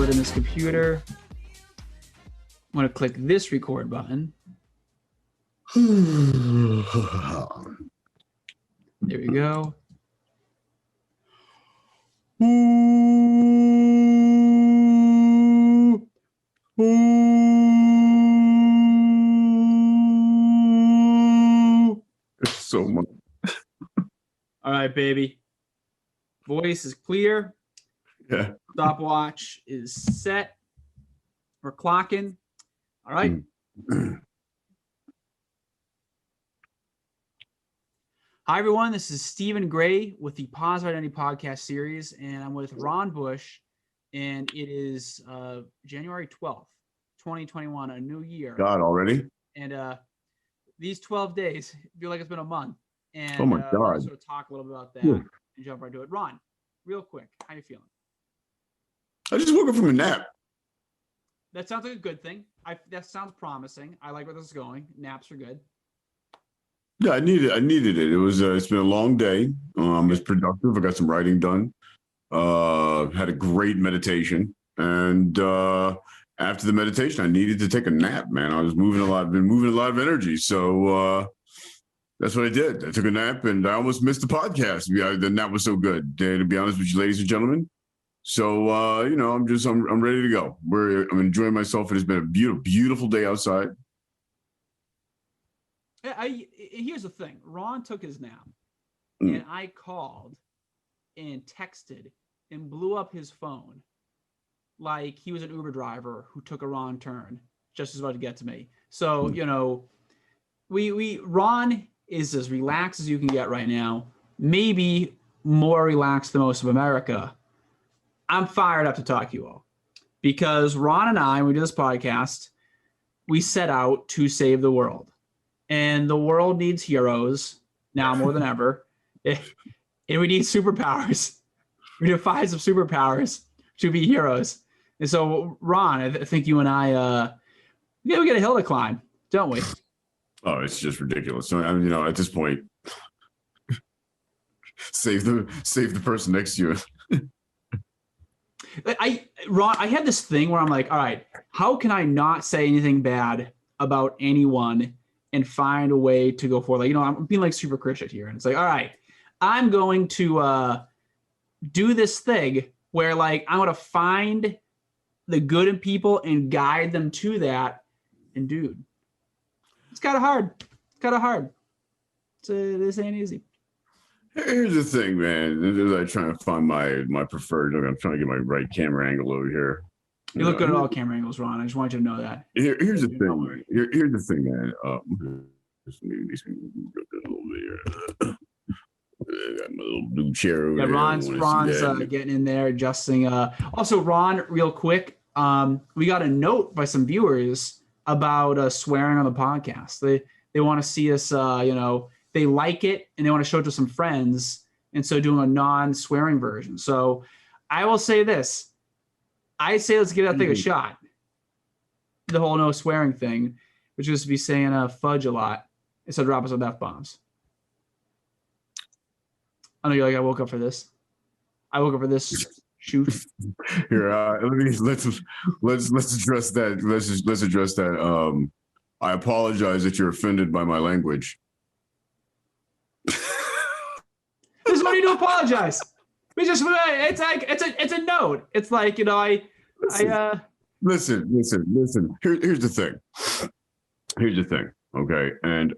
it in this computer. I'm going to click this record button. There we go. So much. All right, baby. Voice is clear. Yeah. Stopwatch is set. We're clocking. All right. Hi, everyone. This is Stephen Gray with the Positive Identity podcast series, and I'm with Ron Bush, and it is January 12th, 2021, a new year. God, already? And these 12 days feel like it's been a month. And oh my God. I want to sort of talk a little bit about that and jump right into it. Ron, real quick, how you feeling? I just woke up from a nap. That sounds like a good thing. That sounds promising. I like where this is going. Naps are good. Yeah, I needed it. It was it's been a long day. It's productive. I got some writing done. Had a great meditation, and after the meditation, I needed to take a nap. Man, I was been moving a lot of energy. So that's what I did. I took a nap, and I almost missed the podcast. Yeah, the nap was so good. To be honest with you, ladies and gentlemen. So I'm ready to go. I'm enjoying myself. It has been a beautiful day outside. Here's the thing. Ron took his nap, and I called and texted and blew up his phone like he was an Uber driver who took a wrong turn just as about to get to me. So, Ron is as relaxed as you can get right now, maybe more relaxed than most of America. I'm fired up to talk to you all because Ron and I, when we do this podcast, we set out to save the world. And the world needs heroes now more than ever. And we need superpowers. We need five of superpowers to be heroes. And so, Ron, I think you and I, we got a hill to climb, don't we? Oh, it's just ridiculous. So, at this point, save the person next to you. Ron, I had this thing where I'm like, all right, how can I not say anything bad about anyone and find a way to go forward? Like, I'm being like super Christian here. And it's like, all right, I'm going to do this thing where like, I'm going to find the good in people and guide them to that. And dude, it's kind of hard. This ain't easy. Here's the thing, man. As I try to find my preferred, I'm trying to get my right camera angle over here. You look good at all camera angles, Ron. I just want you to know that. Here's the thing. Here's the thing, man. Got my little blue chair over there. Ron's getting in there, adjusting. Also, Ron, real quick, we got a note by some viewers about swearing on the podcast. They want to see us, they like it and they want to show it to some friends. And so doing a non-swearing version. So I will say this. I say let's give that thing a shot. The whole no swearing thing, which is to be saying fudge a lot instead of dropping some F-bombs. I know you're like, I woke up for this. Shoot. Here, let's address that. Let's address that. I apologize that you're offended by my language. There's no need to apologize. It's a note. It's like, Listen. Here's the thing. Okay. And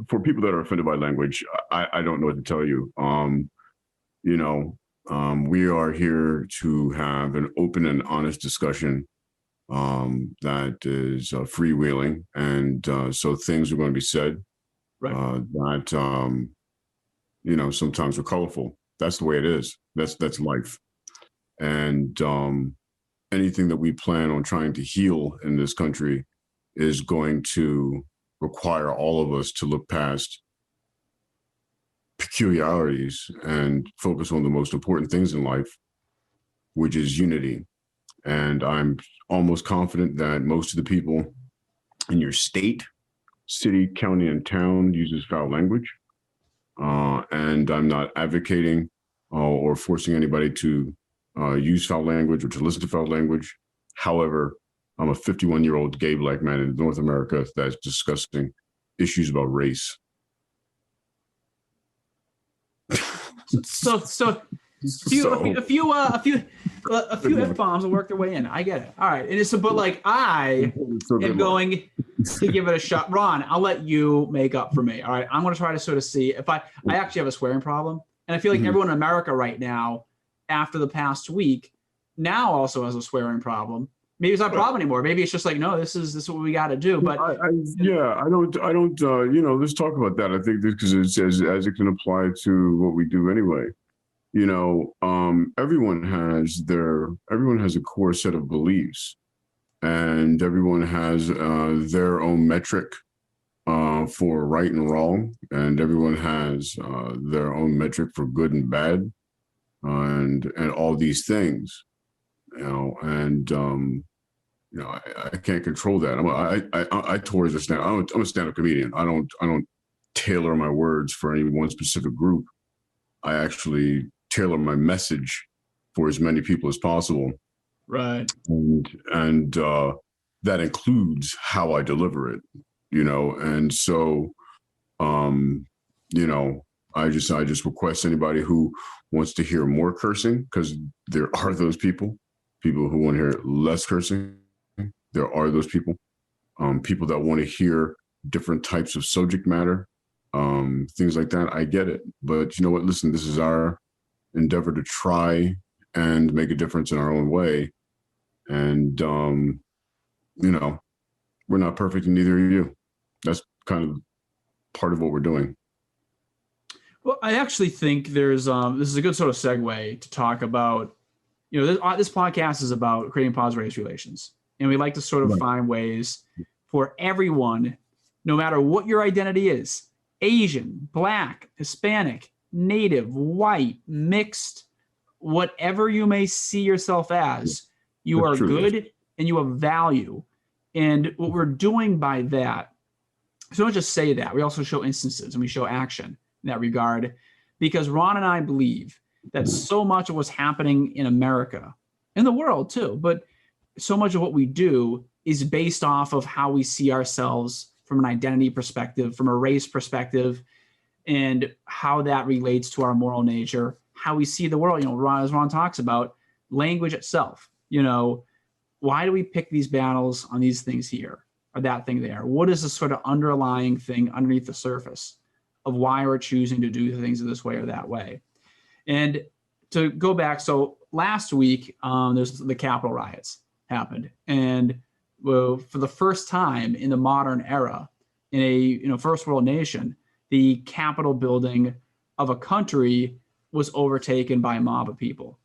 for people that are offended by language, I don't know what to tell you. We are here to have an open and honest discussion that is freewheeling. And so things are going to be said that, sometimes are colorful. That's the way it is. That's life. And anything that we plan on trying to heal in this country is going to require all of us to look past peculiarities and focus on the most important things in life, which is unity. And I'm almost confident that most of the people in your state, city, county, and town uses foul language. And I'm not advocating or forcing anybody to use foul language or to listen to foul language. However, I'm a 51-year-old gay black man in North America that's discussing issues about race. So a few F-bombs will work their way in. I get it. All right. And it's but like I am going to give it a shot. Ron, I'll let you make up for me. All right. I'm going to try to sort of see if I actually have a swearing problem. And I feel like everyone in America right now, after the past week, now also has a swearing problem. Maybe it's not a problem anymore. Maybe it's just like, no, this is what we got to do. But I don't. Let's talk about that. I think this because it's as it can apply to what we do anyway. Everyone has a core set of beliefs, and everyone has their own metric for right and wrong, and everyone has their own metric for good and bad, and all these things. I can't control that. I towards a stand. I'm a stand-up comedian. I don't tailor my words for any one specific group. I actually tailor my message for as many people as possible. Right. And that includes how I deliver it. And so, I just request anybody who wants to hear more cursing, because there are those people who want to hear less cursing. There are those people that want to hear different types of subject matter, things like that. I get it. But you know what? Listen, this is our endeavor to try and make a difference in our own way. And, we're not perfect, and neither are you. That's kind of part of what we're doing. Well, I actually think there's this is a good sort of segue to talk about, this podcast is about creating positive race relations. And we like to sort of find ways for everyone, no matter what your identity is, Asian, Black, Hispanic, Native, white, mixed, whatever you may see yourself as, you are good and you have value. And what we're doing by that, so don't just say that. We also show instances and we show action in that regard, because Ron and I believe that so much of what's happening in America, in the world too, but so much of what we do is based off of how we see ourselves from an identity perspective, from a race perspective, and how that relates to our moral nature, how we see the world. As Ron talks about language itself, why do we pick these battles on these things here or that thing there? What is the sort of underlying thing underneath the surface of why we're choosing to do things this way or that way? And to go back, so last week, there's the Capitol riots happened. And for the first time in the modern era, in a first world nation, the Capitol building of a country was overtaken by a mob of people.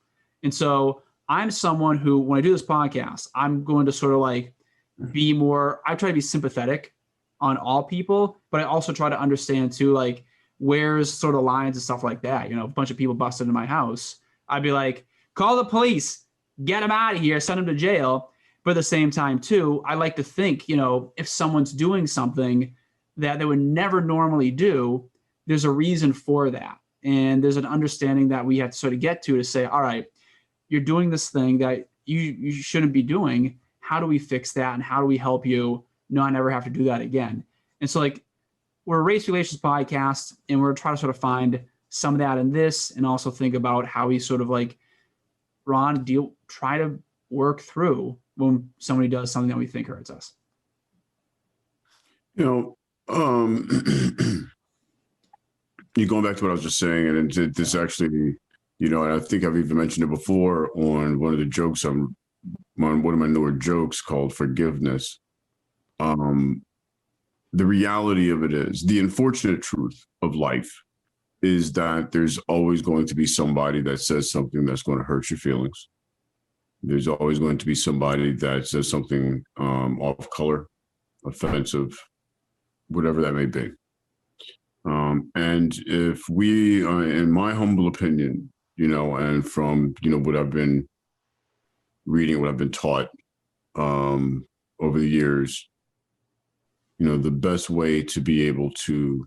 And so I'm someone who, when I do this podcast, I'm going to sort of like I try to be sympathetic on all people, but I also try to understand too, like, where's sort of lines and stuff like that. A bunch of people busted into my house, I'd be like, call the police, get them out of here, send them to jail. But at the same time too, I like to think, if someone's doing something that they would never normally do, there's a reason for that. And there's an understanding that we have to sort of get to say, all right, you're doing this thing that you shouldn't be doing. How do we fix that? And how do we help you not never have to do that again? And so, like, we're a race relations podcast, and we're trying to sort of find some of that in this, and also think about how we sort of, like, Ron, try to work through when somebody does something that we think hurts us. You're going back to what I was just saying, and this actually, and I think I've even mentioned it before on one of the jokes on one of my newer jokes called Forgiveness. The reality of it is, the unfortunate truth of life is that there's always going to be somebody that says something that's going to hurt your feelings. There's always going to be somebody that says something off color, offensive, whatever that may be. And if we, in my humble opinion, and from, what I've been reading, what I've been taught over the years, the best way to be able to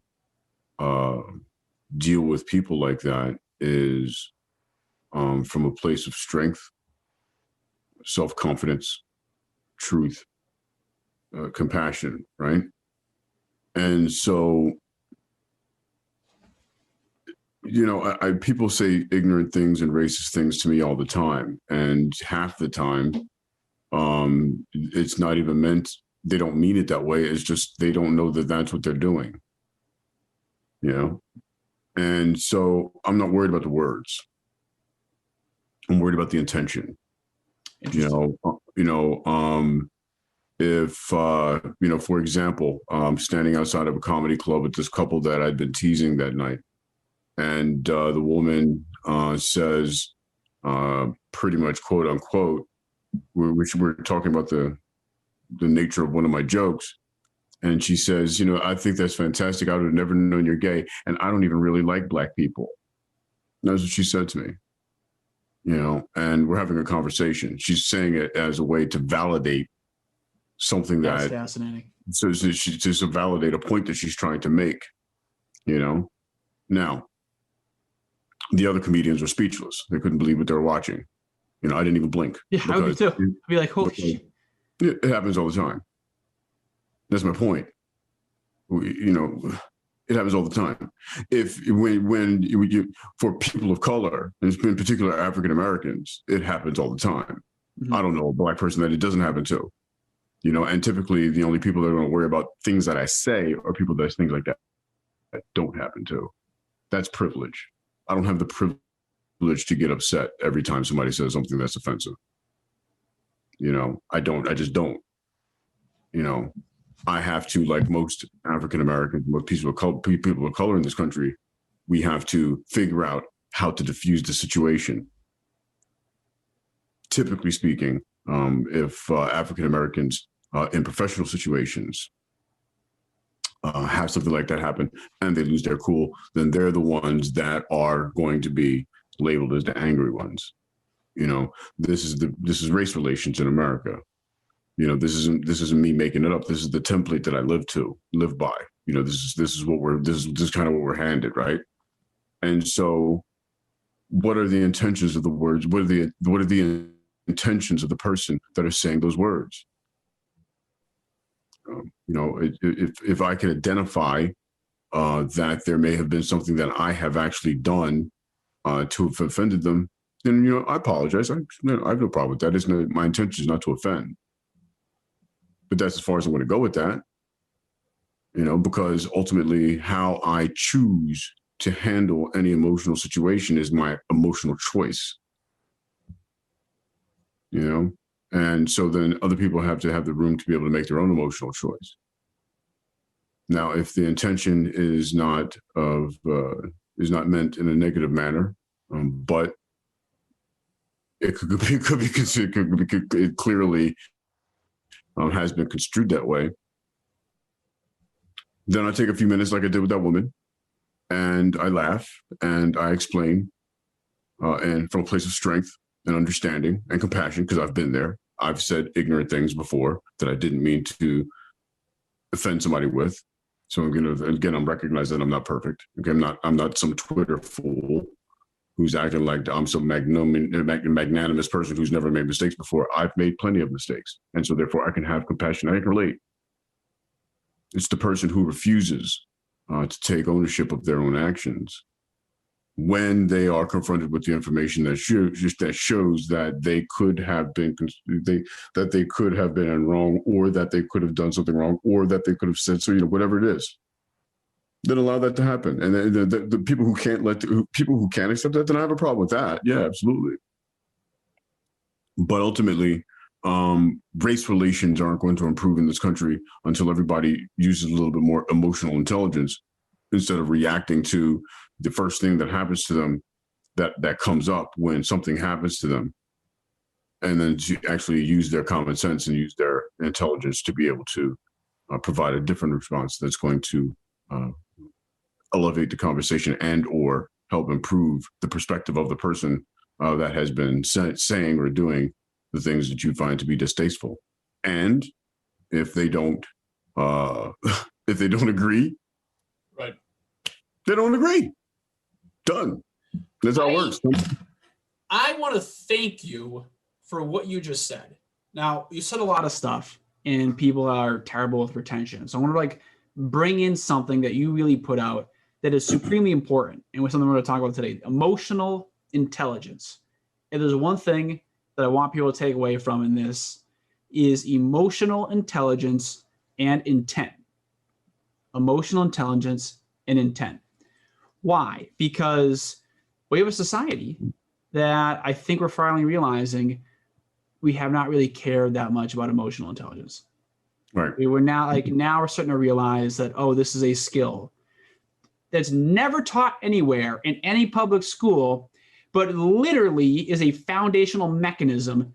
deal with people like that is from a place of strength, self-confidence, truth, compassion, right? And so, people say ignorant things and racist things to me all the time, and half the time, it's not even meant. They don't mean it that way. It's just they don't know that that's what they're doing. And so I'm not worried about the words. I'm worried about the intention. If for example, standing outside of a comedy club with this couple that I'd been teasing that night, and the woman says, pretty much, quote unquote, we're talking about the nature of one of my jokes, and she says, I think that's fantastic. I would have never known you're gay, and I don't even really like black people. That's what she said to me. And we're having a conversation. She's saying it as a way to validate something That's that fascinating. So she just to validate a point that she's trying to make. Now the other comedians were speechless. They couldn't believe what they were watching. I didn't even blink. Yeah, I would be too. I'd be like, holy shit. It happens all the time. That's my point. It happens all the time. For people of color, and in particular African Americans, it happens all the time. Mm-hmm. I don't know a black person that it doesn't happen to. And typically the only people that are going to worry about things that I say are people that things like that don't happen to. That's privilege. I don't have the privilege to get upset every time somebody says something that's offensive. I just don't. I have to, like most African Americans, most people of color in this country, we have to figure out how to diffuse the situation. Typically speaking, if African Americans in professional situations have something like that happen and they lose their cool, then they're the ones that are going to be labeled as the angry ones. This is race relations in America. This isn't me making it up. This is the template that I live by. This is kind of what we're handed, right? And so, what are the intentions of the words? What are the intentions of the person that are saying those words? If I can identify that there may have been something that I have actually done to have offended them, then I apologize. I have no problem with that. My intention is not to offend. But that's as far as I'm going to go with that, because ultimately how I choose to handle any emotional situation is my emotional choice, and so then other people have to have the room to be able to make their own emotional choice. Now, if the intention is not meant in a negative manner, but it clearly has been construed that way, then I take a few minutes like I did with that woman, and I laugh and I explain, and from a place of strength and understanding and compassion, because I've been there. I've said ignorant things before that I didn't mean to offend somebody with. So I'm recognizing that I'm not perfect. Okay, I'm not some Twitter fool who's acting like I'm some magnanimous person who's never made mistakes before. I've made plenty of mistakes. And so therefore I can have compassion. I can relate. It's the person who refuses to take ownership of their own actions when they are confronted with the information that shows that they could have been wrong, or that they could have done something wrong, or that they could have said so, whatever it is. Then allow that to happen. And the people who can't accept that, then I have a problem with that. Yeah, absolutely. But ultimately, race relations aren't going to improve in this country until everybody uses a little bit more emotional intelligence instead of reacting to the first thing that happens to them that comes up when something happens to them. And then to actually use their common sense and use their intelligence to be able to provide a different response that's going to elevate the conversation and or help improve the perspective of the person that has been saying or doing the things that you find to be distasteful. And if they don't agree, right, they don't agree. Done. That's how it works. I want to thank you for what you just said. Now, you said a lot of stuff, and people are terrible with retention. So I want to like bring in something that you really put out that is supremely important, and with something we're going to talk about today: emotional intelligence. If there's one thing that I want people to take away from in this is emotional intelligence and intent. Emotional intelligence and intent. Why? Because we have a society that I think we're finally realizing we have not really cared that much about emotional intelligence. Right. We were now we're starting to realize that, oh, this is a skill that's never taught anywhere in any public school, but literally is a foundational mechanism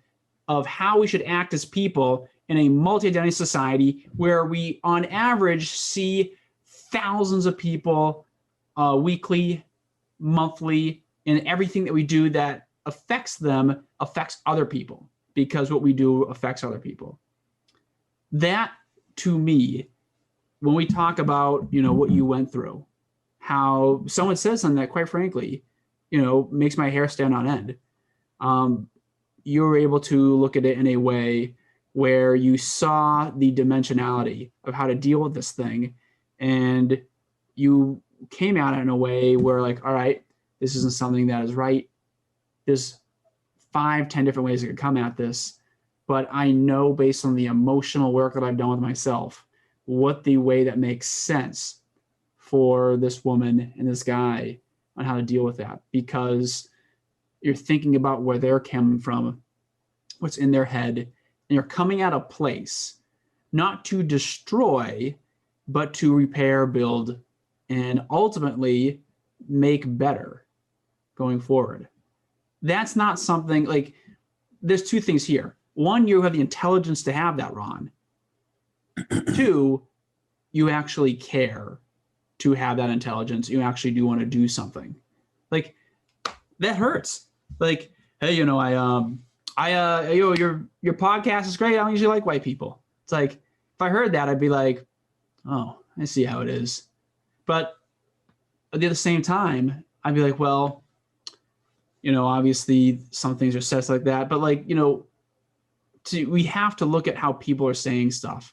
of how we should act as people in a multi-identity society where we, on average, see thousands of people weekly, monthly, and everything that we do that affects them affects other people, because what we do affects other people. That, to me, when we talk about, what you went through, how someone says something that, quite frankly, makes my hair stand on end. You're able to look at it in a way where you saw the dimensionality of how to deal with this thing, and you came at it in a way where, like, all right, this isn't something that is right. There's 5-10 different ways I could come at this, but I know based on the emotional work that I've done with myself, what the way that makes sense for this woman and this guy on how to deal with that, because you're thinking about where they're coming from, what's in their head, and you're coming at a place not to destroy, but to repair, build, and ultimately make better going forward. That's not something like, there's two things here. One, you have the intelligence to have that, Ron. Two, you actually care to have that intelligence. You actually do want to do something. Like, that hurts. Like, hey, your podcast is great. I don't usually like white people. It's like, if I heard that, I'd be like, oh, I see how it is. But at the same time, I'd be like, well, obviously some things are said like that, but like, we have to look at how people are saying stuff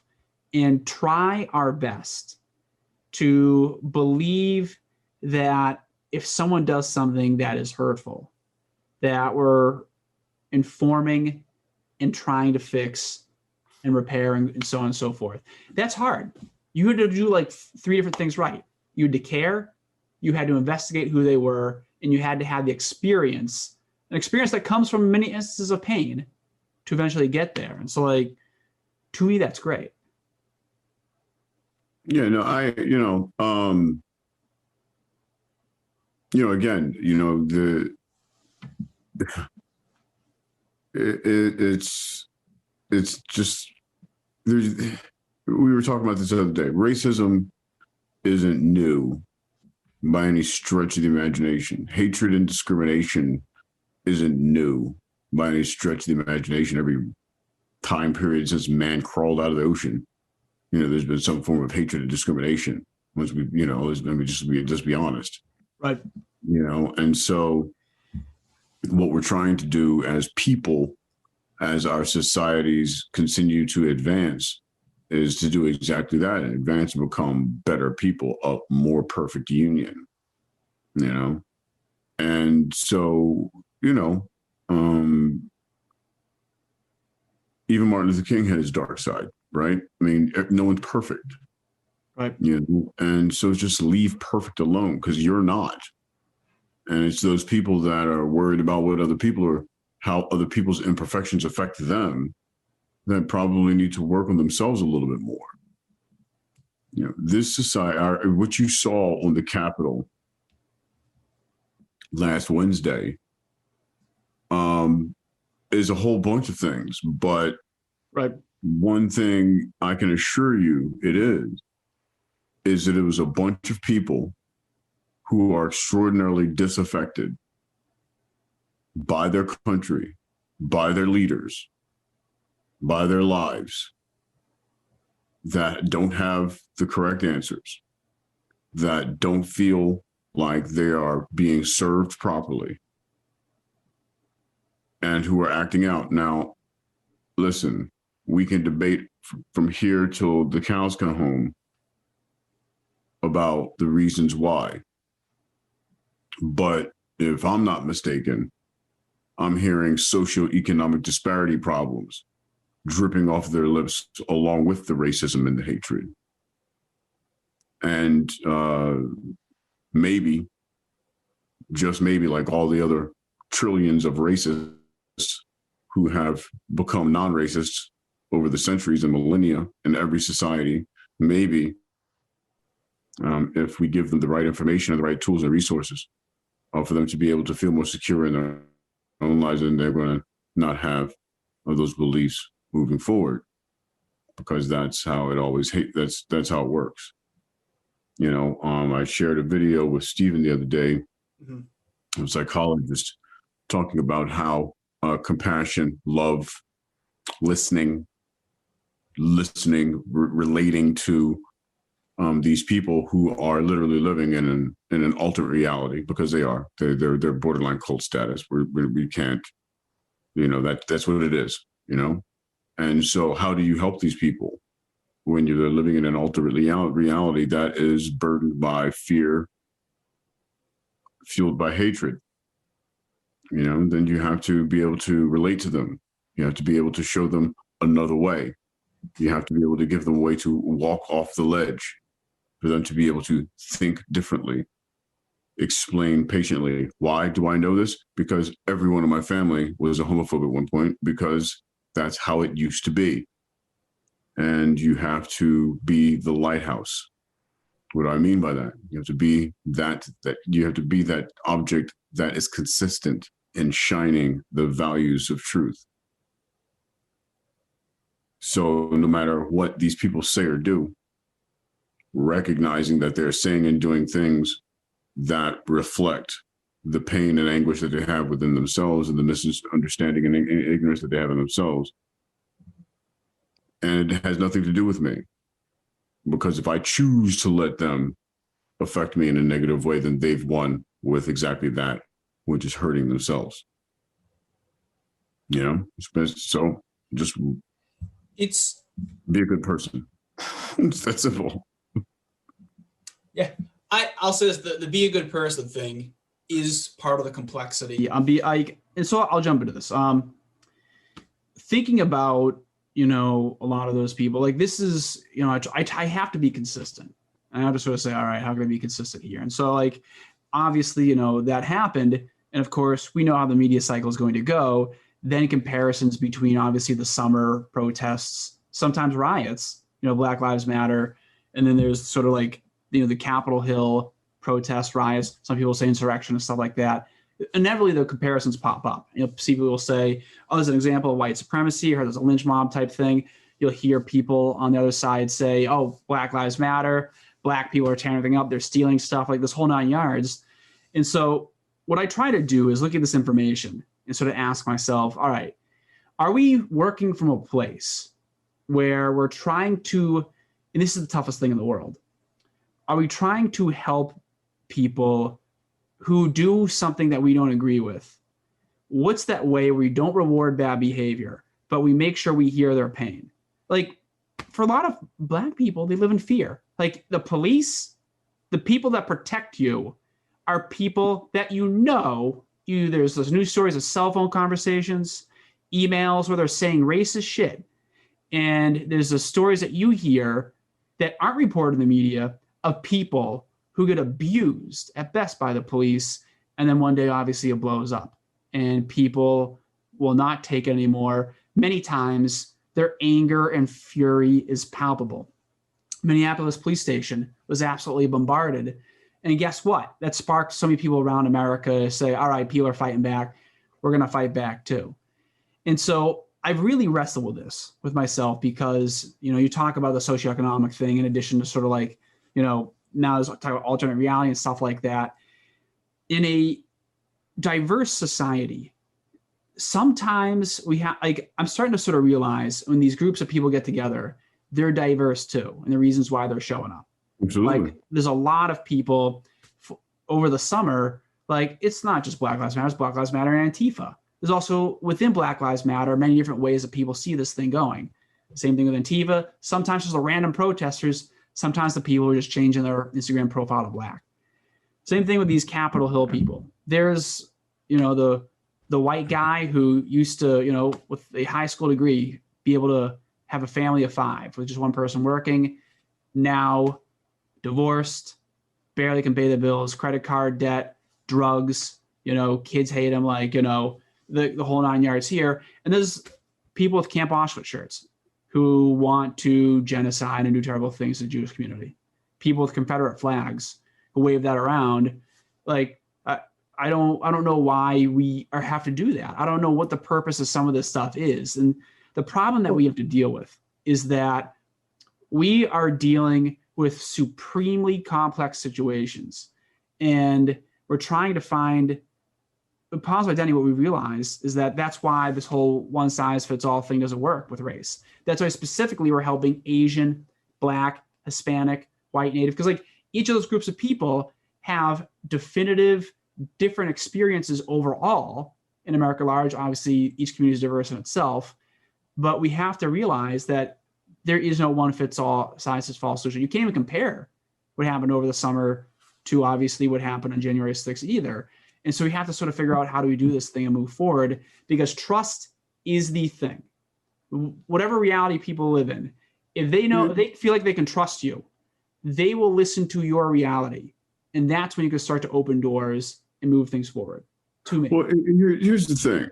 and try our best to believe that if someone does something that is hurtful, that we're informing and trying to fix and repair and so on and so forth. That's hard. You had to do like 3 different things right. You had to care, you had to investigate who they were, and you had to have the experience, an experience that comes from many instances of pain to eventually get there. And so, like, to me, that's great. Yeah, no, again, it's just, we were talking about this the other day. Racism isn't new by any stretch of the imagination. Hatred and discrimination isn't new by any stretch of the imagination. Every time period since man crawled out of the ocean, there's been some form of hatred and discrimination. Once we, just be honest. Right. And so what we're trying to do as people, as our societies continue to advance, is to do exactly that, and advance and become better people, a more perfect union, And so, even Martin Luther King had his dark side, right? I mean, no one's perfect. Right. And so just leave perfect alone, because you're not. And it's those people that are worried about what other people are, how other people's imperfections affect them, that probably need to work on themselves a little bit more. This society, what you saw on the Capitol last Wednesday, is a whole bunch of things. But right, one thing I can assure you it is that it was a bunch of people who are extraordinarily disaffected by their country, by their leaders, by their lives, that don't have the correct answers, that don't feel like they are being served properly. and who are acting out. Now, listen, we can debate from here till the cows come home about the reasons why. But if I'm not mistaken, I'm hearing socioeconomic disparity problems dripping off their lips along with the racism and the hatred. And maybe, just maybe, like all the other trillions of racists who have become non-racists over the centuries and millennia in every society, maybe if we give them the right information and the right tools and resources for them to be able to feel more secure in their own lives, and they're going to not have those beliefs moving forward, because that's how it always that's how it works. You know, I shared a video with Stephen the other day, a psychologist, talking about how compassion, love, listening, relating to these people who are literally living in an alternate reality, because they're borderline cult status. We can't, you know, that's what it is, you know. And so, how do you help these people when you're living in an alternate reality that is burdened by fear, fueled by hatred? You know, then you have to be able to relate to them. You have to be able to show them another way. You have to be able to give them a way to walk off the ledge, for them to be able to think differently, explain patiently. Why do I know this? Because everyone in my family was a homophobe at one point, because that's how it used to be. And you have to be the lighthouse. What do I mean by that? You have to be that you have to be that object that is consistent in shining the values of truth. So no matter what these people say or do, recognizing that they're saying and doing things that reflect the pain and anguish that they have within themselves, and the misunderstanding and ignorance that they have in themselves. And it has nothing to do with me. Because if I choose to let them affect me in a negative way, then they've won with exactly that, which is hurting themselves. You know? So just be a good person. It's that simple. Yeah. I'll say this, the be a good person thing is part of the complexity. And so I'll jump into this. Thinking about, you know, a lot of those people, like, this is, you know, I have to be consistent. And I have to sort of say, all right, how can I be consistent here? And so, like, obviously, you know, that happened. And of course, we know how the media cycle is going to go. Then comparisons between, obviously, the summer protests, sometimes riots, you know, Black Lives Matter. And then there's sort of like, you know, the Capitol Hill protest riots. Some people say insurrection and stuff like that. Inevitably, the comparisons pop up. You know, people will say, oh, there's an example of white supremacy, or there's a lynch mob type thing. You'll hear people on the other side say, oh, Black Lives Matter. Black people are tearing everything up. They're stealing stuff, like this whole 9 yards. And so what I try to do is look at this information and sort of ask myself, all right, are we working from a place where we're trying to, and this is the toughest thing in the world, are we trying to help people who do something that we don't agree with? What's that way where we don't reward bad behavior, but we make sure we hear their pain? Like, for a lot of Black people, they live in fear. Like, the police, the people that protect you, are people that there's those news stories of cell phone conversations, emails where they're saying racist shit. And there's the stories that you hear that aren't reported in the media of people who get abused at best by the police. And then one day, obviously, it blows up and people will not take it anymore. Many times their anger and fury is palpable. Minneapolis police station was absolutely bombarded. And guess what? That sparked so many people around America to say, all right, people are fighting back. We're going to fight back too. And so I've really wrestled with this with myself, because, you know, you talk about the socioeconomic thing in addition to sort of like, you know, now there's talk about alternate reality and stuff like that. In a diverse society, sometimes we have, like, I'm starting to sort of realize when these groups of people get together, they're diverse too, and the reasons why they're showing up. Absolutely. Like, there's a lot of people over the summer, like, it's not just Black Lives Matter, it's Black Lives Matter and Antifa. there's also within Black Lives Matter many different ways that people see this thing going. Same thing with Antifa. Sometimes just the random protesters. Sometimes the people are just changing their Instagram profile to black. Same thing with these Capitol Hill people. There's, the white guy who used to, with a high school degree, be able to have a family of 5 with just one person working. Now divorced, barely can pay the bills, credit card debt, drugs, kids hate him, the whole 9 yards here. And there's people with Camp Auschwitz shirts who want to genocide and do terrible things to the Jewish community. People with Confederate flags who wave that around. I don't know why we have to do that. I don't know what the purpose of some of this stuff is. And the problem that we have to deal with is that we are dealing with supremely complex situations. And we're trying to find the positive identity. What we realize is that that's why this whole one size fits all thing doesn't work with race. That's why specifically we're helping Asian, Black, Hispanic, white, Native, because each of those groups of people have definitive different experiences overall in America large. Obviously, each community is diverse in itself, but we have to realize that there is no one fits all, size fits all solution. You can't even compare what happened over the summer to obviously what happened on January 6th either. And so we have to sort of figure out how do we do this thing and move forward, because trust is the thing. Whatever reality people live in, if they know, if they feel like they can trust you, they will listen to your reality. And that's when you can start to open doors and move things forward. To me. Well, here's the thing.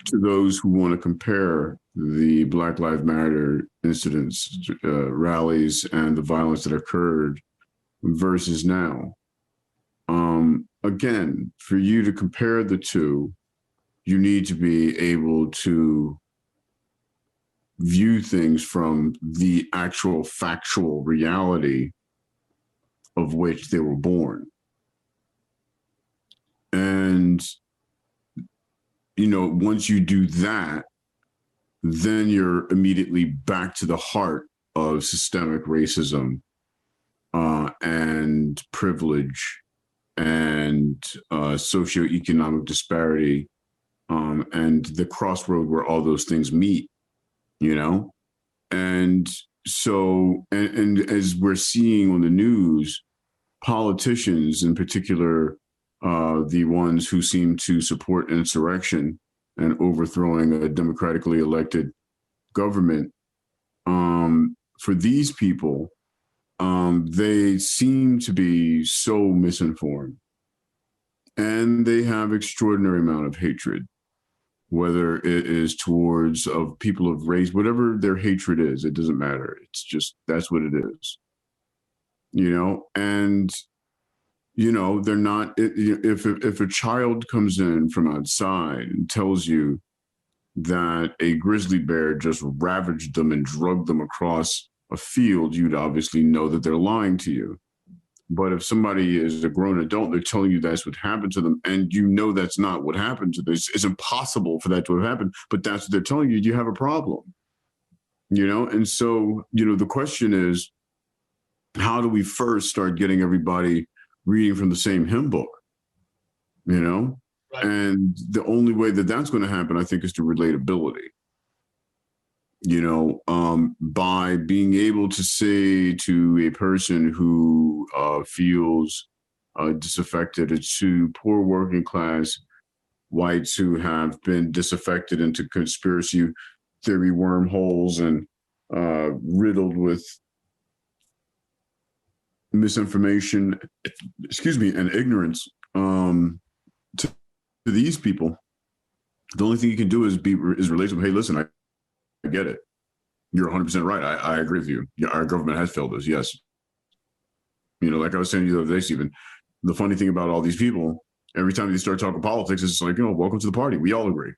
To those who want to compare the Black Lives Matter incidents, rallies, and the violence that occurred versus now. Again, for you to compare the two, you need to be able to view things from the actual factual reality of which they were born. And, once you do that, then you're immediately back to the heart of systemic racism and privilege and socioeconomic disparity and the crossroad where all those things meet, And so, and as we're seeing on the news, politicians in particular, the ones who seem to support insurrection and overthrowing a democratically elected government, for these people, they seem to be so misinformed, and they have extraordinary amount of hatred, whether it is towards of people of race, whatever their hatred is, it doesn't matter. It's just, that's what it is, and they're not, if a child comes in from outside and tells you that a grizzly bear just ravaged them and drugged them across a field, you'd obviously know that they're lying to you. But if somebody is a grown adult, they're telling you that's what happened to them, and that's not what happened to them. It's impossible for that to have happened, but that's what they're telling you, you have a problem. And so, the question is, how do we first start getting everybody reading from the same hymn book, Right. And the only way that that's going to happen, I think, is through relatability, by being able to say to a person who feels disaffected, or to poor working class whites who have been disaffected into conspiracy theory wormholes and riddled with misinformation, and ignorance, to these people, the only thing you can do is relate to them. Hey, listen, I get it. You're 100% right. I agree with you. Yeah, our government has failed us. Yes. Like I was saying to you the other day, Stephen, the funny thing about all these people, every time they start talking politics, it's like, welcome to the party. We all agree.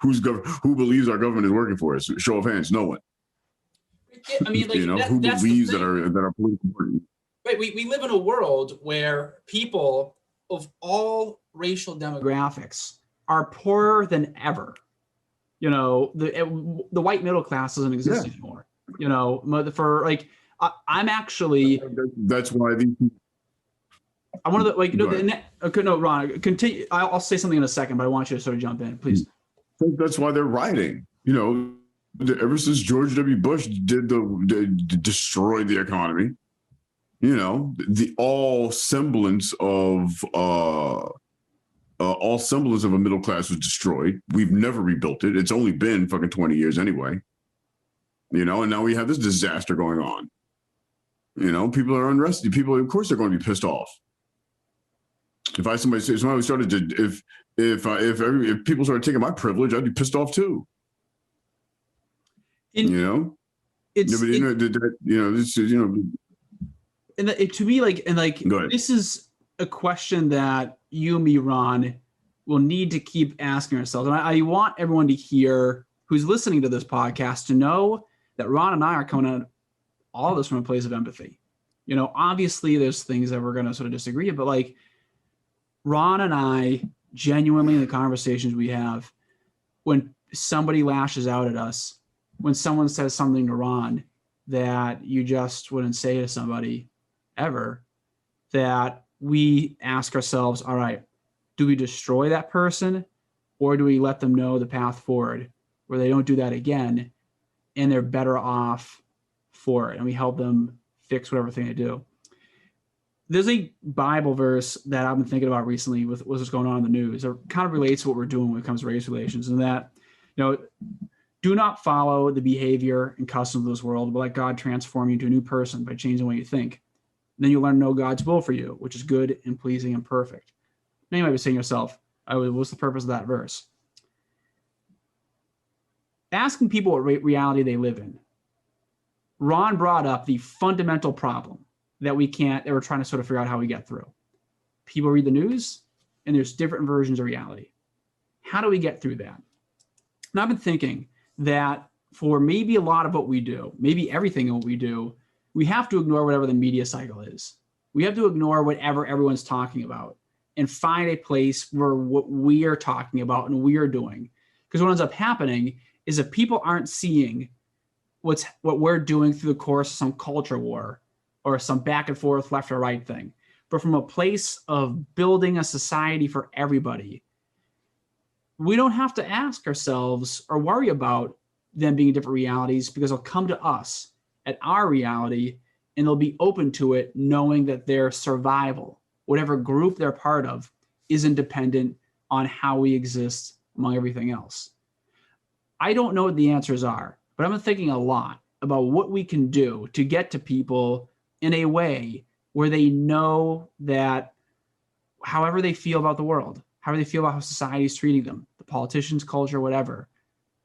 Who believes our government is working for us? Show of hands. No one. I mean, who believes that our political party. Right. We live in a world where people of all racial demographics are poorer than ever. The white middle class doesn't exist anymore. I'm actually. That's why these. I wanted to, like, you know, okay, no, Ron, continue. I'll say something in a second, but I want you to sort of jump in, please. I think that's why they're rioting. You know, ever since George W. Bush destroyed the economy, you know, all semblance of a middle class was destroyed. We've never rebuilt it. It's only been fucking 20 years anyway. You know, and now we have this disaster going on. You know, people are unrested. People, of course, they're going to be pissed off. If people started taking my privilege, I'd be pissed off too. To me, this is a question that you and me, Ron, will need to keep asking ourselves. And I want everyone to hear, who's listening to this podcast, to know that Ron and I are coming at all of this from a place of empathy. You know, obviously there's things that we're going to sort of disagree, but like Ron and I genuinely, in the conversations we have, when somebody lashes out at us, when someone says something to Ron that you just wouldn't say to somebody ever, that we ask ourselves, all right, do we destroy that person, or do we let them know the path forward where they don't do that again and they're better off for it, and we help them fix whatever thing they do? There's a Bible verse that I've been thinking about recently with what's going on in the news. It kind of relates to what we're doing when it comes to race relations, and that, you know, do not follow the behavior and customs of this world, but let God transform you into a new person by changing the way you think. And then you'll learn to know God's will for you, which is good and pleasing and perfect. Now you might be saying to yourself, what's the purpose of that verse? Asking people what reality they live in. Ron brought up the fundamental problem that we're trying to sort of figure out how we get through. People read the news, and there's different versions of reality. How do we get through that? And I've been thinking that for maybe a lot of what we do, maybe everything in what we do, we have to ignore whatever the media cycle is. We have to ignore whatever everyone's talking about and find a place where what we are talking about and we are doing. Because what ends up happening is if people aren't seeing what we're doing through the course of some culture war or some back and forth left or right thing, but from a place of building a society for everybody, we don't have to ask ourselves or worry about them being different realities, because they'll come to us at our reality and they'll be open to it, knowing that their survival, whatever group they're part of, isn't dependent on how we exist among everything else. I don't know what the answers are, but I've been thinking a lot about what we can do to get to people in a way where they know that however they feel about the world, however they feel about how society is treating them, the politicians, culture, whatever,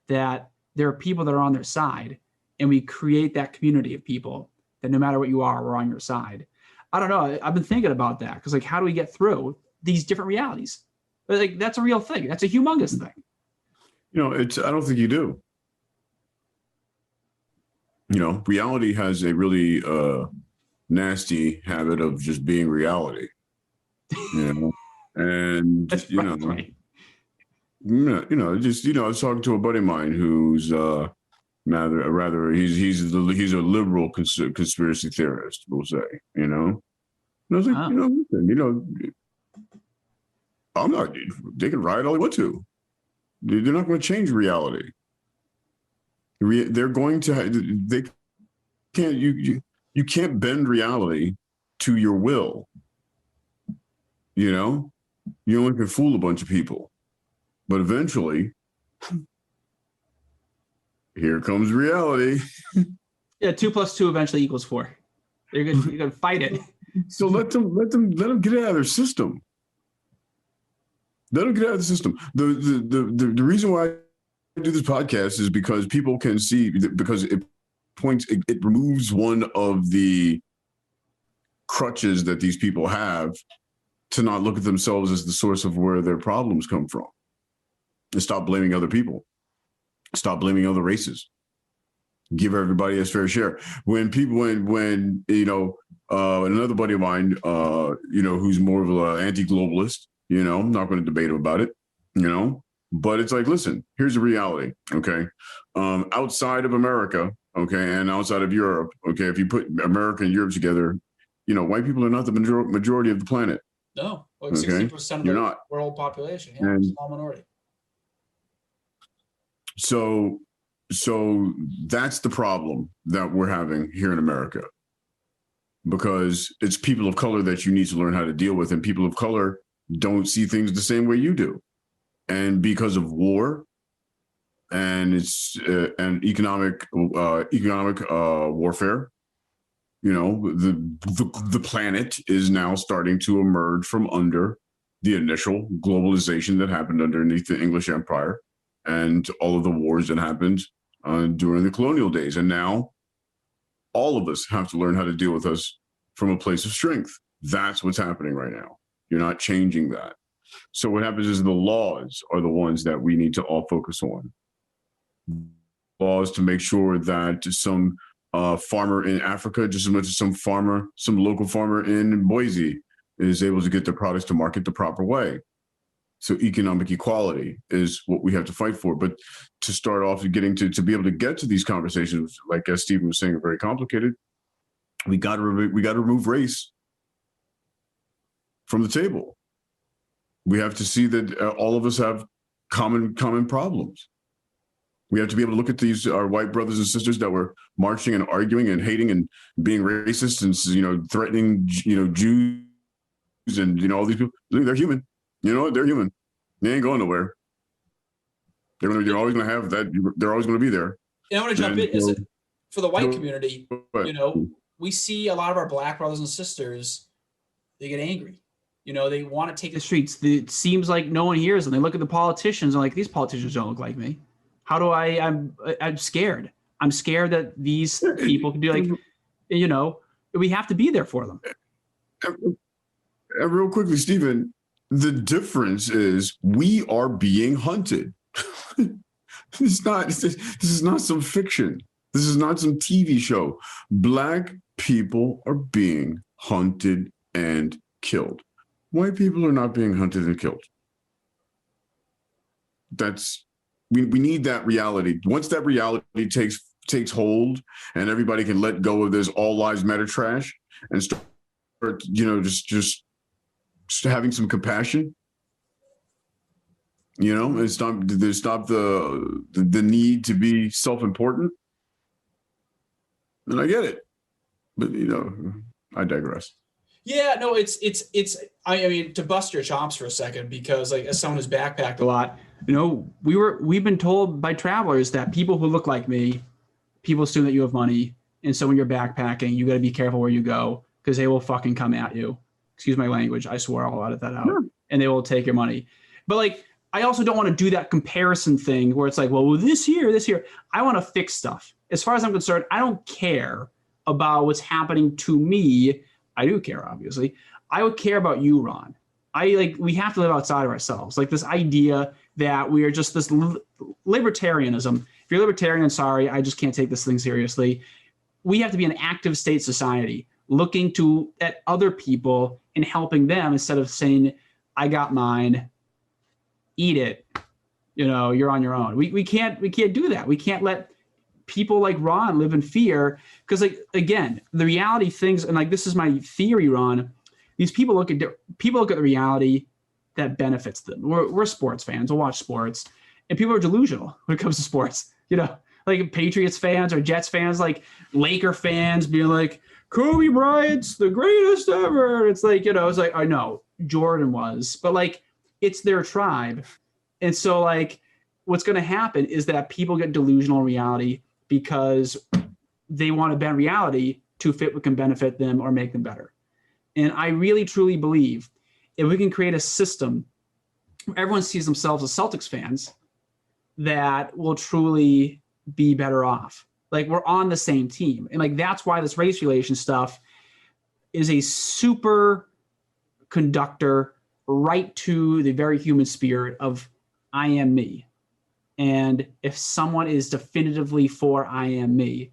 that there are people that are on their side, and we create that community of people that no matter what you are, we're on your side. I don't know. I've been thinking about that, because like, how do we get through these different realities? Like, that's a real thing. That's a humongous thing. You know, I don't think you do. You know, reality has a really nasty habit of just being reality. You know, and That's you right. know, I was talking to a buddy of mine who's he's a liberal conspiracy theorist, we'll say. You know, and I was like, listen, I'm not. They can riot all they want to. They're not going to change reality. They're going to. They can't. You can't bend reality to your will. You know, you only can fool a bunch of people, but eventually, here comes reality. Yeah, 2 + 2 eventually equals 4. You're gonna fight it. So let them get it out of their system. Let them get out of the system. The reason why I do this podcast is because people can see, because it removes one of the crutches that these people have to not look at themselves as the source of where their problems come from, and stop blaming other people, stop blaming other races, give everybody a fair share. When another buddy of mine, who's more of an anti-globalist, I'm not going to debate him about it, but it's like, listen, here's the reality. Okay. Outside of America, okay, and outside of Europe, okay, if you put America and Europe together, white people are not the majority of the planet. No, like Okay, 60% of you're the not. world population. Yeah, And small minority. so, so that's the problem that we're having here in America, because it's people of color that you need to learn how to deal with, and people of color don't see things the same way you do, and because of war and it's and economic warfare, you know, the planet is now starting to emerge from under the initial globalization that happened underneath the English Empire and all of the wars that happened during the colonial days. And now all of us have to learn how to deal with us from a place of strength. That's what's happening right now. You're not changing that. So what happens is the laws are the ones that we need to all focus on. Laws to make sure that some farmer in Africa, just as much as some local farmer in Boise, is able to get their products to market the proper way. So economic equality is what we have to fight for. But to start off getting to be able to get to these conversations, like as Stephen was saying, are very complicated. We got to remove race from the table. We have to see that all of us have common problems. We have to be able to look at these our white brothers and sisters that were marching and arguing and hating and being racist and, you know, threatening, you know, Jews and, you know, all these people. They're human. You know what? They're human. They ain't going nowhere. They're always going to have that. They're always going to be there. And I want to jump in. So, For the white community, you know, we see a lot of our black brothers and sisters, they get angry. You know, they want to take the streets. It seems like no one hears them. They look at the politicians and like, these politicians don't look like me. How do I'm scared. I'm scared that these people can do, like, you know, we have to be there for them. And real quickly, Stephen, the difference is we are being hunted. This is not some fiction. This is not some TV show. Black people are being hunted and killed. White people are not being hunted and killed. We need that reality. Once that reality takes hold and everybody can let go of this all lives matter trash and start, you know, just having some compassion, you know, and stop the need to be self-important. And I get it, but, you know, I digress. Yeah, no, I mean, to bust your chops for a second, because like as someone who's backpacked a lot, you know, we've been told by travelers that people who look like me, people assume that you have money. And so when you're backpacking, you got to be careful where you go because they will fucking come at you. Excuse my language. I swear I'll edit that out. Sure. And they will take your money. But like, I also don't want to do that comparison thing where it's like, well, this year, I want to fix stuff. As far as I'm concerned, I don't care about what's happening to me. I do care, obviously. I would care about you, Ron. We have to live outside of ourselves. Like this idea that we are just this libertarianism. If you're libertarian, sorry, I just can't take this thing seriously. We have to be an active state society, looking at other people and helping them instead of saying, I got mine, eat it. You know, you're on your own. We can't do that. We can't let people like Ron live in fear because, like, again, the reality things, and like this is my theory, Ron. These people look at the reality that benefits them. We're sports fans. We'll watch sports, and people are delusional when it comes to sports. You know, like Patriots fans or Jets fans, like Laker fans, being like, Kobe Bryant's the greatest ever. It's like, you know, it's like, I know Jordan was, but like it's their tribe, and so like what's going to happen is that people get delusional in reality because they want to bend reality to fit what can benefit them or make them better. And I really, truly believe if we can create a system where everyone sees themselves as Celtics fans, that will truly be better off. Like we're on the same team. And like, that's why this race relation stuff is a super conductor right to the very human spirit of I am me. And if someone is definitively for I am me,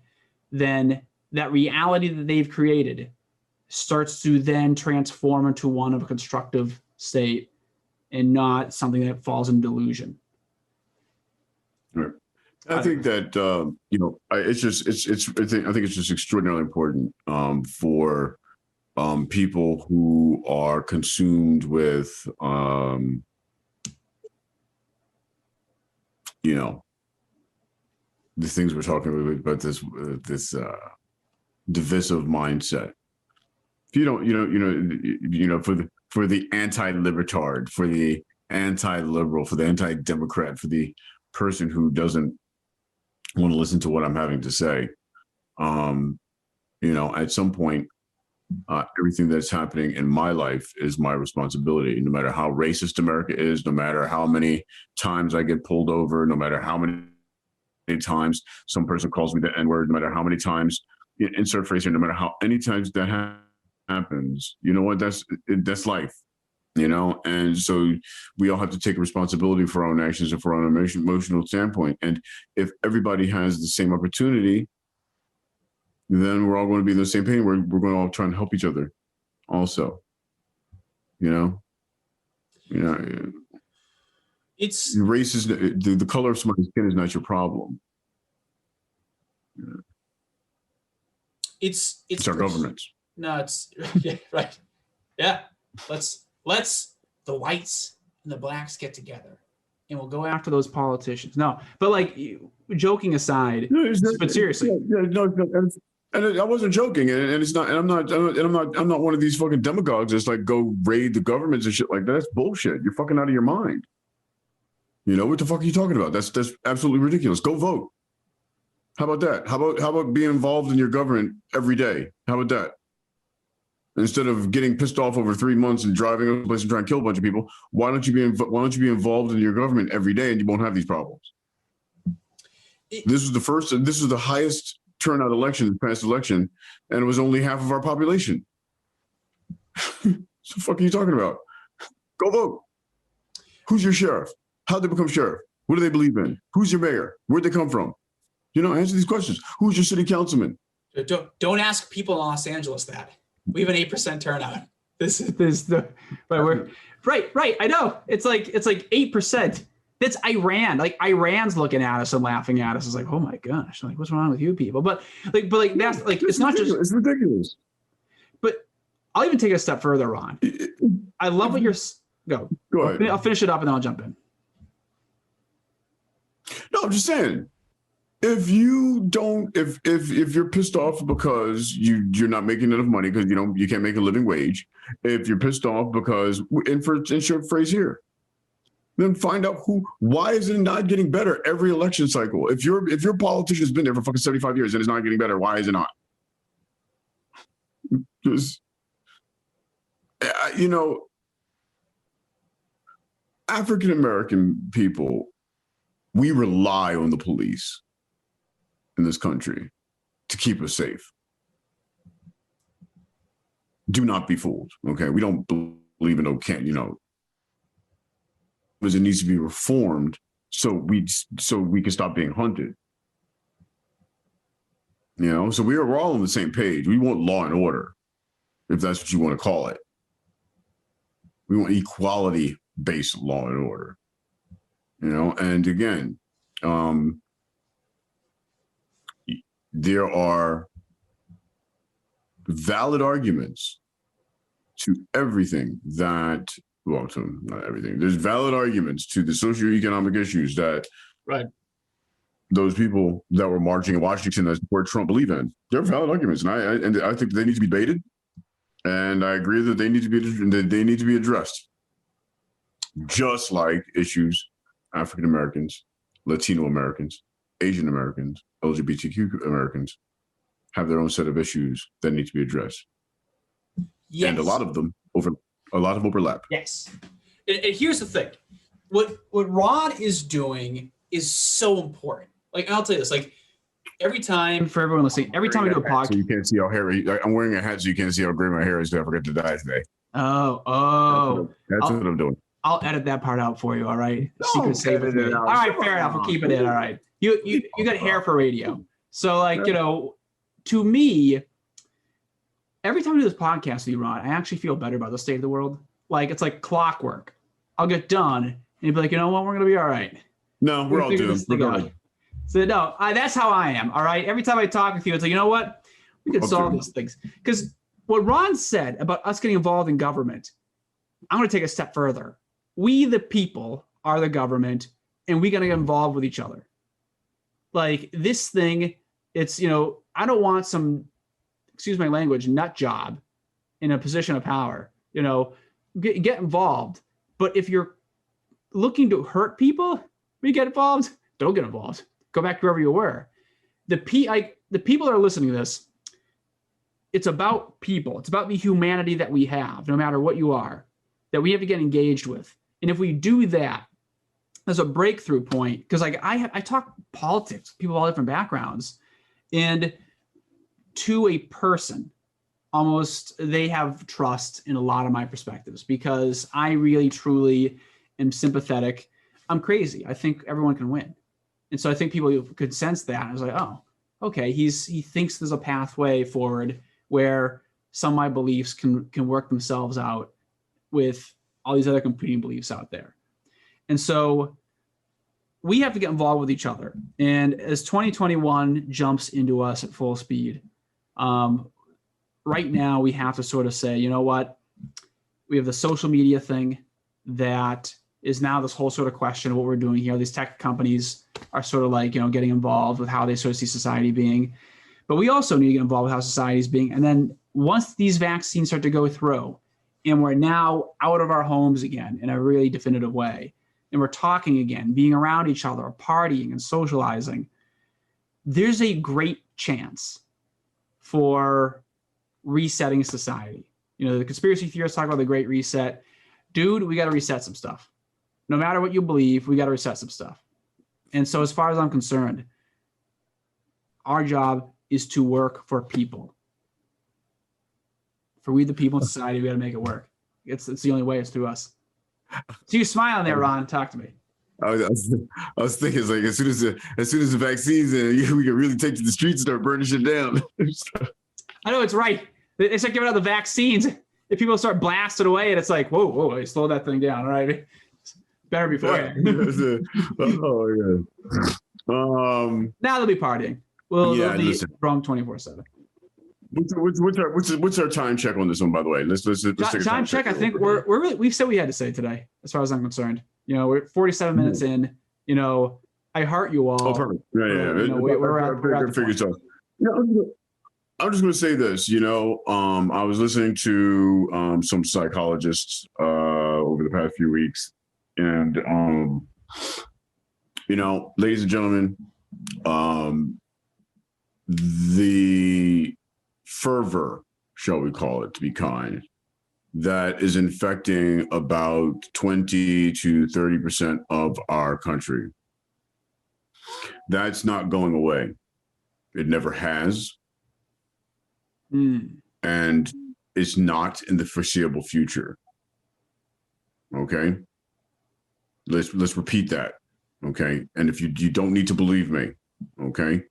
then that reality that they've created starts to then transform into one of a constructive state and not something that falls in delusion. Right. I think that you know, I think it's just extraordinarily important for people who are consumed with, the things we're talking about, this divisive mindset. If you don't, for the anti-libertard, for the anti-liberal, for the anti-democrat, for the person who doesn't want to listen to what I'm having to say, at some point, everything that's happening in my life is my responsibility, no matter how racist America is, no matter how many times I get pulled over, no matter how many times some person calls me the N-word, no matter how many times, insert phrase here, no matter how many times that happens, you know what, that's life, and so we all have to take responsibility for our own actions and for our own emotional standpoint. And if everybody has the same opportunity, then we're all going to be in the same pain. We're going to all try and help each other also, It's race is the color of somebody's skin is not your problem. It's our governments. No, it's yeah, right. Yeah. Let's the whites and the blacks get together and we'll go after those politicians. No, but like, joking aside, but seriously. And I wasn't joking, and it's not, and I'm not one of these fucking demagogues that's like go raid the governments and shit like that. That's bullshit. You're fucking out of your mind. What the fuck are you talking about? That's absolutely ridiculous. Go vote. How about that? How about being involved in your government every day? How about that? Instead of getting pissed off over 3 months and driving a place and trying to kill a bunch of people, why don't you be involved in your government every day and you won't have these problems? This was the highest turnout election, past election, and it was only half of our population. So the fuck are you talking about? Go vote. Who's your sheriff? How'd they become sheriff? What do they believe in? Who's your mayor? Where'd they come from? Answer these questions. Who's your city councilman? Don't ask people in Los Angeles that. We have an 8% turnout. This is the right. I know. It's like 8%. That's Iran. Like, Iran's looking at us and laughing at us. It's like, oh my gosh, like, what's wrong with you people? But that's like, it's not just, it's ridiculous. But I'll even take it a step further, Ron. I love what you're go ahead. I'll finish it up and then I'll jump in. No, I'm just saying, if you're pissed off because you're not making enough money because you can't make a living wage, if you're pissed off because, and for short phrase here, then find out why is it not getting better every election cycle? If your politician's been there for fucking 75 years and it's not getting better, why is it not? Just, African American people, we rely on the police in this country to keep us safe. Do not be fooled. Okay, we don't believe in no because it needs to be reformed so we can stop being hunted. So we're all on the same page. We want law and order, if that's what you want to call it. We want equality-based law and order. And again, there are valid arguments to everything that, well, to not everything. There's valid arguments to the socioeconomic issues that those people that were marching in Washington that support Trump believe in. They're valid arguments, and I think they need to be debated, and I agree that they need to be addressed, just like issues African Americans, Latino Americans, Asian Americans, LGBTQ Americans have their own set of issues that need to be addressed. Yes. And a lot of them overlap. Yes. And here's the thing. What Ron is doing is so important. Like, I'll tell you this, like, every time, for everyone listening, every time I do a podcast. So you can't see how hairy, I'm wearing a hat so you can't see how gray my hair is. I forgot to dye today. Oh. That's what I'm doing. I'll edit that part out for you, all right? Secret save with me. All right, fair enough. We'll keep it in, all right. You got hair for radio. So, like, to me, every time I do this podcast with you, Ron, I actually feel better about the state of the world. Like, it's like clockwork. I'll get done, and you'll be like, you know what? We're going to be all right. No, we're all doomed. So, no, that's how I am, all right? Every time I talk with you, it's like, you know what? We could solve these things. Because what Ron said about us getting involved in government, I'm going to take a step further. We, the people, are the government, and we got to get involved with each other. Like this thing, it's, I don't want some, excuse my language, nut job in a position of power. Get involved. But if you're looking to hurt people, we get involved. Don't get involved. Go back to wherever you were. The people that are listening to this, it's about people. It's about the humanity that we have, no matter what you are, that we have to get engaged with. And if we do that as a breakthrough point, because like I talk politics, people of all different backgrounds, and to a person, almost they have trust in a lot of my perspectives because I really, truly am sympathetic. I'm crazy. I think everyone can win. And so I think people could sense that. I was like, oh, okay, he thinks there's a pathway forward where some of my beliefs can work themselves out with all these other competing beliefs out there. And so we have to get involved with each other. And as 2021 jumps into us at full speed, right now we have to sort of say, you know what? We have the social media thing that is now this whole sort of question of what we're doing here. These tech companies are sort of like, getting involved with how they sort of see society being. But we also need to get involved with how society is being. And then once these vaccines start to go through and we're now out of our homes again in a really definitive way, and we're talking again, being around each other, partying and socializing, there's a great chance for resetting society. The conspiracy theorists talk about the Great Reset. Dude, we got to reset some stuff. No matter what you believe, we got to reset some stuff. And so as far as I'm concerned, our job is to work for people. For we the people in society, we got to make it work. It's the only way. It's through us. So you smiling there, Ron. Talk to me. I was thinking, it's like as soon as the vaccines we can really take to the streets and start burning shit down. I know it's right. They start giving out the vaccines. If people start blasting away, and it's like, whoa, slow that thing down. All right, better before. Oh yeah. Now they'll be partying. Well, they'll be drunk 24/7. What's our time check on this one, by the way? Let's take a time check. I think we've said what we had to say today, as far as I'm concerned. We're 47 minutes in. I heart you all. Oh, perfect. Yeah. We're at the I'm just going to say this. I was listening to some psychologists over the past few weeks, and ladies and gentlemen, the fervor, shall we call it, to be kind, that is infecting about 20 to 30% of our country. That's not going away. It never has. And it's not in the foreseeable future. Okay? Let's repeat that. Okay? And if you don't need to believe me, okay?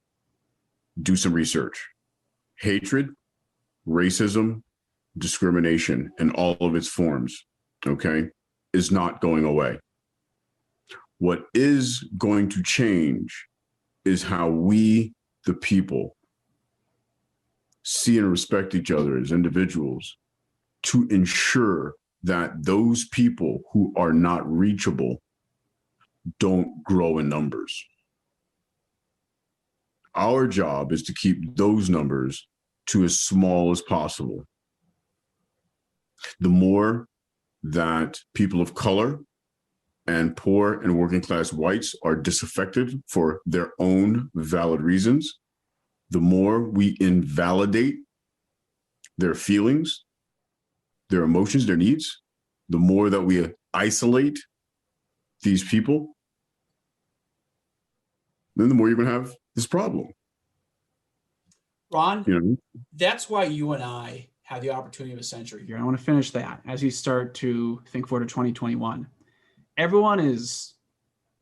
Do some research. Hatred, racism, discrimination in all of its forms, okay, is not going away. What is going to change is how we, the people, see and respect each other as individuals to ensure that those people who are not reachable don't grow in numbers. Our job is to keep those numbers to as small as possible. The more that people of color and poor and working class whites are disaffected for their own valid reasons, the more we invalidate their feelings, their emotions, their needs, the more that we isolate these people, then the more you're going to have this problem. Ron, that's why you and I have the opportunity of a century here. I want to finish that as you start to think forward to 2021. Everyone is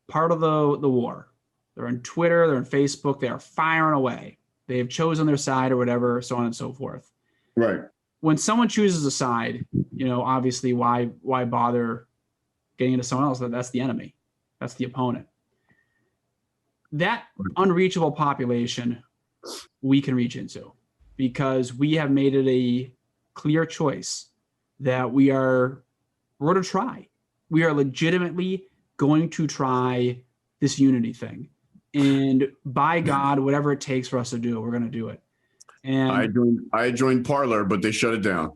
part of the war. They're on Twitter, they're on Facebook, they are firing away. They have chosen their side or whatever, so on and so forth. Right. When someone chooses a side, obviously why bother getting into someone else? That's the enemy. That's the opponent. That unreachable population we can reach into because we have made it clear choice that we're going to try. We are legitimately going to try this unity thing. And by God, whatever it takes for us to do it, we're going to do it. And I joined Parler, but they shut it down.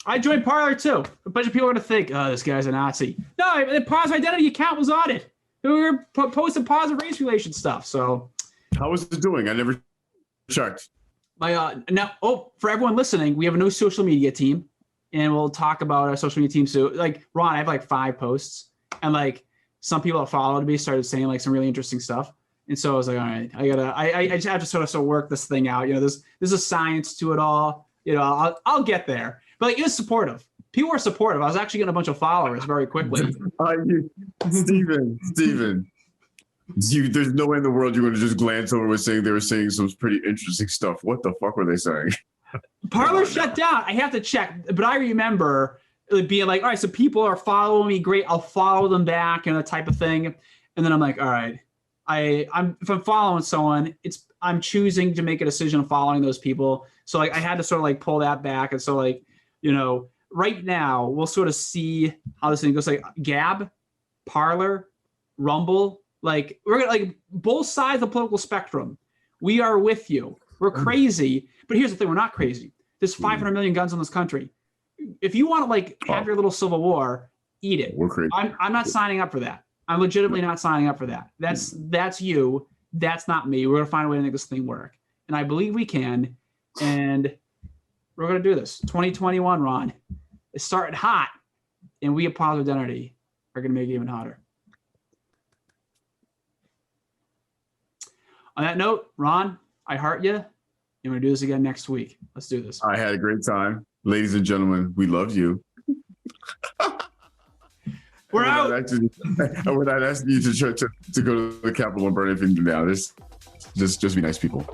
I joined Parler too. A bunch of people are going to think, oh, this guy's a Nazi. No, the positive identity account was on it. We were posting positive race relation stuff. So how was it doing? I never checked. For everyone listening, we have a new social media team, and we'll talk about our social media team soon. Like Ron, I have like 5 posts, and like some people that followed me started saying like some really interesting stuff. And so I was like, all right, I just have to sort of work this thing out. You know, there's a science to it all. You know, I'll get there. But like, it was supportive. People were supportive. I was actually getting a bunch of followers very quickly. Steven, there's no way in the world you're going to just glance over with saying they were saying some pretty interesting stuff. What the fuck were they saying? Parler shut down. I have to check, but I remember it being like, all right, so people are following me. Great, I'll follow them back, and that type of thing. And then I'm like, all right, if I'm following someone, I'm choosing to make a decision of following those people. So like, I had to sort of like pull that back, and so like, you know, right now we'll sort of see how this thing goes. Like Gab, Parler, Rumble. Like we're gonna like both sides of the political spectrum. We are with you. We're crazy, but here's the thing: we're not crazy. There's 500 million guns in this country. If you want to like have your little civil war, eat it. We're crazy. I'm not signing up for that. I'm legitimately not signing up for that. That's you. That's not me. We're gonna find a way to make this thing work, and I believe we can. And we're gonna do this. 2021, Ron. It started hot, and we at Positive Identity are gonna make it even hotter. On that note, Ron, I heart you. And we're going to do this again next week. Let's do this. I had a great time. Ladies and gentlemen, we love you. We're out. I would not ask you to go to the Capitol and burn anything down. Just be nice people.